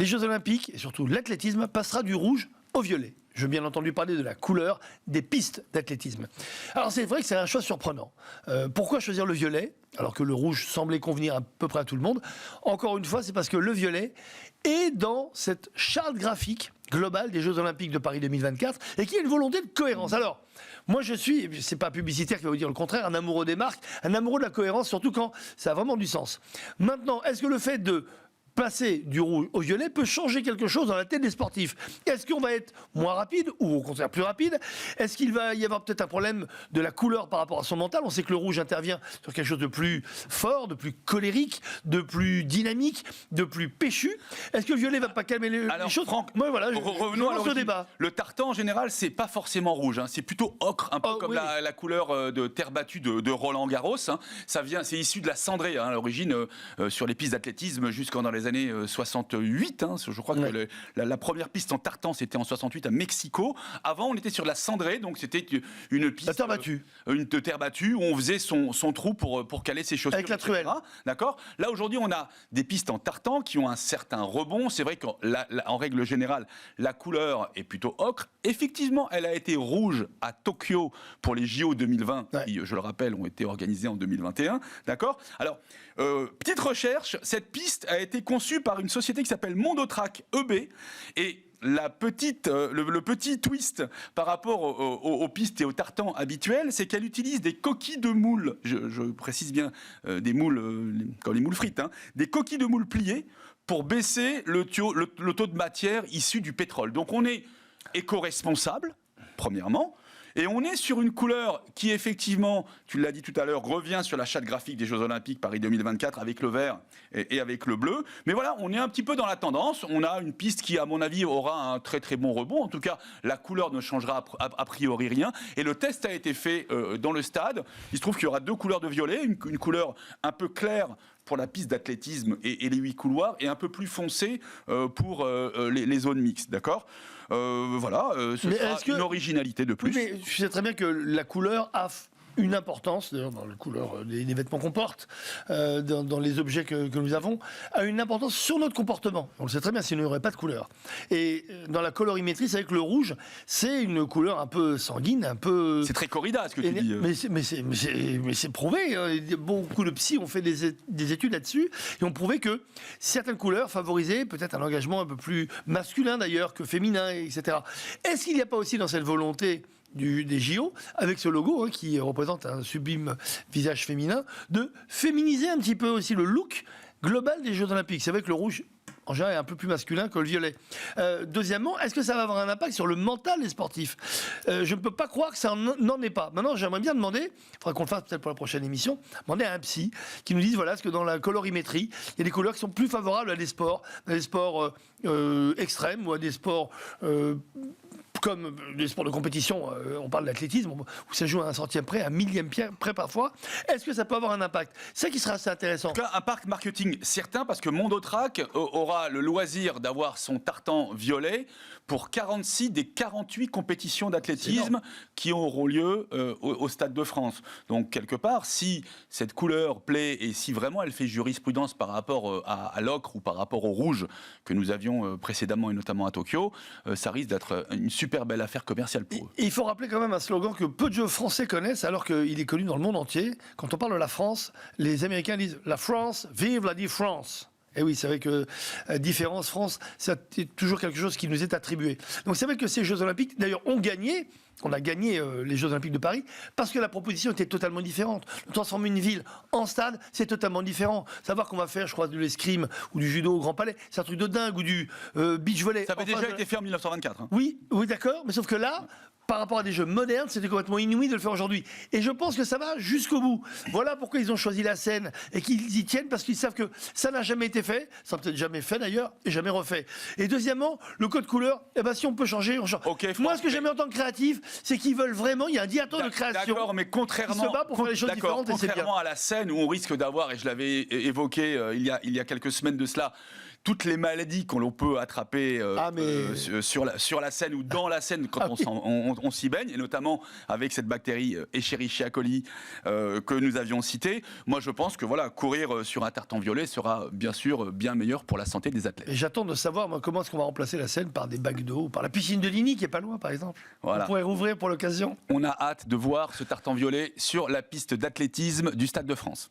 les Jeux Olympiques, et surtout l'athlétisme, passera du rouge au violet. Je veux bien entendu parler de la couleur des pistes d'athlétisme. Alors c'est vrai que c'est un choix surprenant. Pourquoi choisir le violet alors que le rouge semblait convenir à peu près à tout le monde? Encore une fois, c'est parce que le violet est dans cette charte graphique globale des Jeux Olympiques de Paris 2024 et qui a une volonté de cohérence. Alors, moi je suis, c'est pas publicitaire qui va vous dire le contraire, un amoureux des marques, un amoureux de la cohérence, surtout quand ça a vraiment du sens. Maintenant, est-ce que le fait de passer du rouge au violet peut changer quelque chose dans la tête des sportifs? Est-ce qu'on va être moins rapide ou au contraire plus rapide? Est-ce qu'il va y avoir peut-être un problème de la couleur par rapport à son mental? On sait que le rouge intervient sur quelque chose de plus fort, de plus colérique, de plus dynamique, de plus péchu. Est-ce que le violet va pas calmer les choses? Franck, moi voilà, revenons à ce débat. Le tartan en général, c'est pas forcément rouge, hein. C'est plutôt ocre, un peu comme la couleur de terre battue de Roland Garros. Hein. C'est issu de la cendrée, hein, à l'origine, sur les pistes d'athlétisme jusqu'en dans les années 68. Hein, je crois que la première piste en tartan, c'était en 68 à Mexico. Avant, on était sur la cendrée, donc c'était une piste... La terre battue. Une terre battue où on faisait son trou pour caler ses chaussures. Avec la truelle. D'accord. Là, aujourd'hui, on a des pistes en tartan qui ont un certain rebond. C'est vrai qu'en règle générale, la couleur est plutôt ocre. Effectivement, elle a été rouge à Tokyo pour les JO 2020, qui, je le rappelle, ont été organisés en 2021. D'accord. Alors, petite recherche, cette piste a été conçue par une société qui s'appelle Mondotrack EB, et le petit twist par rapport aux pistes et aux tartans habituels, c'est qu'elle utilise des coquilles de moules, je précise bien des moules, comme les moules frites, hein, des coquilles de moules pliées pour baisser le taux de matière issu du pétrole. Donc on est éco-responsable, premièrement, et on est sur une couleur qui, effectivement, tu l'as dit tout à l'heure, revient sur la charte graphique des Jeux Olympiques Paris 2024 avec le vert et avec le bleu. Mais voilà, on est un petit peu dans la tendance. On a une piste qui, à mon avis, aura un très très bon rebond. En tout cas, la couleur ne changera a priori rien. Et le test a été fait dans le stade. Il se trouve qu'il y aura deux couleurs de violet, une couleur un peu claire pour la piste d'athlétisme et les 8 couloirs, et un peu plus foncé pour les zones mixtes, d'accord. Voilà, ce sera une originalité de plus. Oui, mais je sais très bien que la couleur a une importance, d'ailleurs dans la couleur des vêtements qu'on porte, dans les objets que nous avons, a une importance sur notre comportement. On le sait très bien, sinon il n'y aurait pas de couleur. Et dans la colorimétrie, c'est vrai que le rouge, c'est une couleur un peu sanguine, un peu... C'est très corrida, ce que tu dis. Mais c'est prouvé. Beaucoup de psy ont fait des études là-dessus, et ont prouvé que certaines couleurs favorisaient peut-être un engagement un peu plus masculin d'ailleurs que féminin, etc. Est-ce qu'il n'y a pas aussi dans cette volonté des JO, avec ce logo qui représente un sublime visage féminin, de féminiser un petit peu aussi le look global des Jeux Olympiques? C'est vrai que le rouge, en général, est un peu plus masculin que le violet. Deuxièmement, est-ce que ça va avoir un impact sur le mental des sportifs? Je ne peux pas croire que ça n'en est pas. Maintenant, j'aimerais bien demander, il faudra qu'on le fasse peut-être pour la prochaine émission, demander à un psy qui nous dise, voilà, est-ce que dans la colorimétrie, il y a des couleurs qui sont plus favorables à des sports extrêmes ou à des sports... comme les sports de compétition, on parle d'athlétisme, où ça joue à un centième près, un millième près parfois. Est-ce que ça peut avoir un impact? C'est ça qui sera assez intéressant. En tout cas, impact marketing certain, parce que Mondotrack aura le loisir d'avoir son tartan violet pour 46 des 48 compétitions d'athlétisme qui auront lieu au Stade de France. Donc, quelque part, si cette couleur plaît et si vraiment elle fait jurisprudence par rapport à l'ocre ou par rapport au rouge que nous avions précédemment et notamment à Tokyo, ça risque d'être une super belle affaire commerciale pour eux. Il faut rappeler quand même un slogan que peu de jeux français connaissent, alors qu'il est connu dans le monde entier. Quand on parle de la France, les Américains disent « La France, vive la différence ». Et oui, c'est vrai que différence France, c'est toujours quelque chose qui nous est attribué. Donc c'est vrai que ces Jeux Olympiques, d'ailleurs, on a gagné les Jeux Olympiques de Paris, parce que la proposition était totalement différente. Transformer une ville en stade, c'est totalement différent. Savoir qu'on va faire, je crois, de l'escrime ou du judo au Grand Palais, c'est un truc de dingue, ou du beach volley. Ça avait déjà été fait en 1924. Hein. Oui, d'accord, mais sauf que là... Par rapport à des jeux modernes, c'était complètement inouï de le faire aujourd'hui. Et je pense que ça va jusqu'au bout. Voilà pourquoi ils ont choisi la scène et qu'ils y tiennent, parce qu'ils savent que ça n'a jamais été fait, ça n'a peut-être jamais fait d'ailleurs, et jamais refait. Et deuxièmement, le code couleur, si on peut changer, on change. Okay, moi, ce que j'aime en tant que créatif, c'est qu'ils veulent vraiment, il y a un directeur de création. D'accord, mais contrairement, qui se bat pour faire les choses différentes, et c'est bien. Contrairement à la scène où on risque d'avoir, et je l'avais évoqué il y a quelques semaines de cela, toutes les maladies qu'on peut attraper sur la Seine ou dans la Seine quand on s'y baigne, et notamment avec cette bactérie Escherichia coli que nous avions citée. Moi, je pense que courir sur un tartan violet sera bien sûr bien meilleur pour la santé des athlètes. Et j'attends de savoir comment est-ce qu'on va remplacer la Seine par des bacs d'eau, par la piscine de Ligny qui est pas loin, par exemple. Voilà. On pourrait rouvrir pour l'occasion. On a hâte de voir ce tartan violet sur la piste d'athlétisme du Stade de France.